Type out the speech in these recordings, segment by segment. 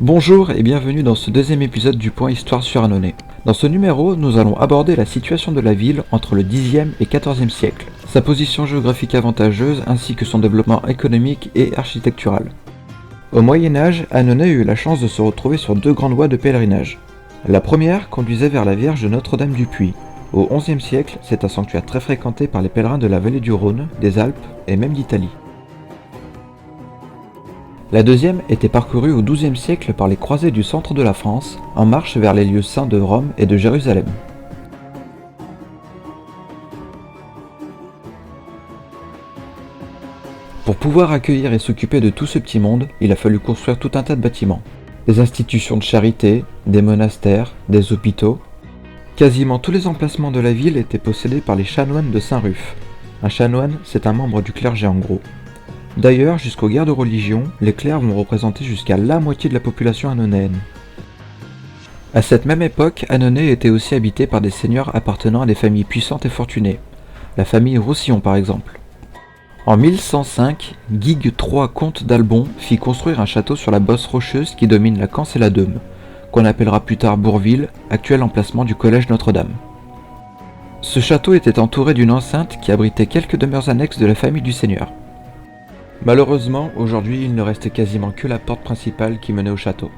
Bonjour et bienvenue dans ce deuxième épisode du Point Histoire sur Annonay. Dans ce numéro, nous allons aborder la situation de la ville entre le Xe et XIVe siècle, sa position géographique avantageuse ainsi que son développement économique et architectural. Au Moyen-Âge, Annonay eut la chance de se retrouver sur deux grandes voies de pèlerinage. La première conduisait vers la Vierge de Notre-Dame-du-Puy. Au XIe siècle, c'est un sanctuaire très fréquenté par les pèlerins de la vallée du Rhône, des Alpes et même d'Italie. La deuxième était parcourue au XIIe siècle par les croisés du centre de la France, en marche vers les lieux saints de Rome et de Jérusalem. Pour pouvoir accueillir et s'occuper de tout ce petit monde, il a fallu construire tout un tas de bâtiments. Des institutions de charité, des monastères, des hôpitaux. Quasiment tous les emplacements de la ville étaient possédés par les chanoines de Saint-Ruf. Un chanoine, c'est un membre du clergé en gros. D'ailleurs, jusqu'aux guerres de religion, les clercs vont représenter jusqu'à la moitié de la population annonayenne. À cette même époque, Annonay était aussi habité par des seigneurs appartenant à des familles puissantes et fortunées. La famille Roussillon par exemple. En 1105, Guigues III, comte d'Albon, fit construire un château sur la bosse rocheuse qui domine la Canse et la Dôme, qu'on appellera plus tard Bourville, actuel emplacement du collège Notre-Dame. Ce château était entouré d'une enceinte qui abritait quelques demeures annexes de la famille du seigneur. Malheureusement, aujourd'hui, il ne reste quasiment que la porte principale qui menait au château.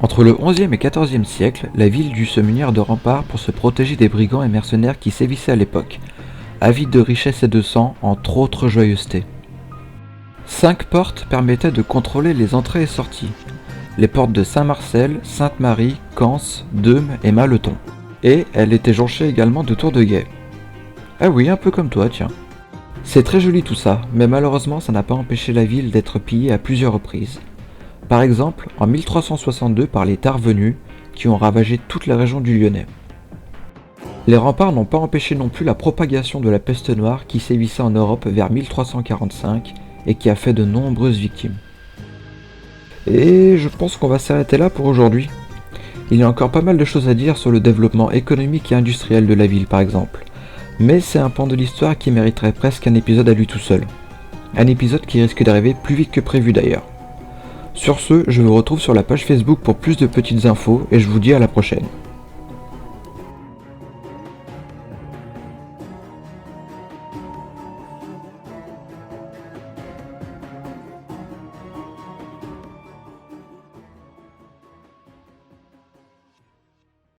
Entre le XIe et XIVe siècle, la ville dut se munir de remparts pour se protéger des brigands et mercenaires qui sévissaient à l'époque, avides de richesses et de sang, entre autres joyeusetés. 5 portes permettaient de contrôler les entrées et sorties. Les portes de Saint-Marcel, Sainte-Marie, Canse, Deume et Maleton. Et elle était jonchée également de tours de guet. Ah oui, un peu comme toi, tiens. C'est très joli tout ça, mais malheureusement ça n'a pas empêché la ville d'être pillée à plusieurs reprises. Par exemple, en 1362 par les Tarvenus, qui ont ravagé toute la région du Lyonnais. Les remparts n'ont pas empêché non plus la propagation de la peste noire qui sévissait en Europe vers 1345 et qui a fait de nombreuses victimes. Et je pense qu'on va s'arrêter là pour aujourd'hui. Il y a encore pas mal de choses à dire sur le développement économique et industriel de la ville par exemple. Mais c'est un pan de l'histoire qui mériterait presque un épisode à lui tout seul. Un épisode qui risque d'arriver plus vite que prévu d'ailleurs. Sur ce, je vous retrouve sur la page Facebook pour plus de petites infos et je vous dis à la prochaine.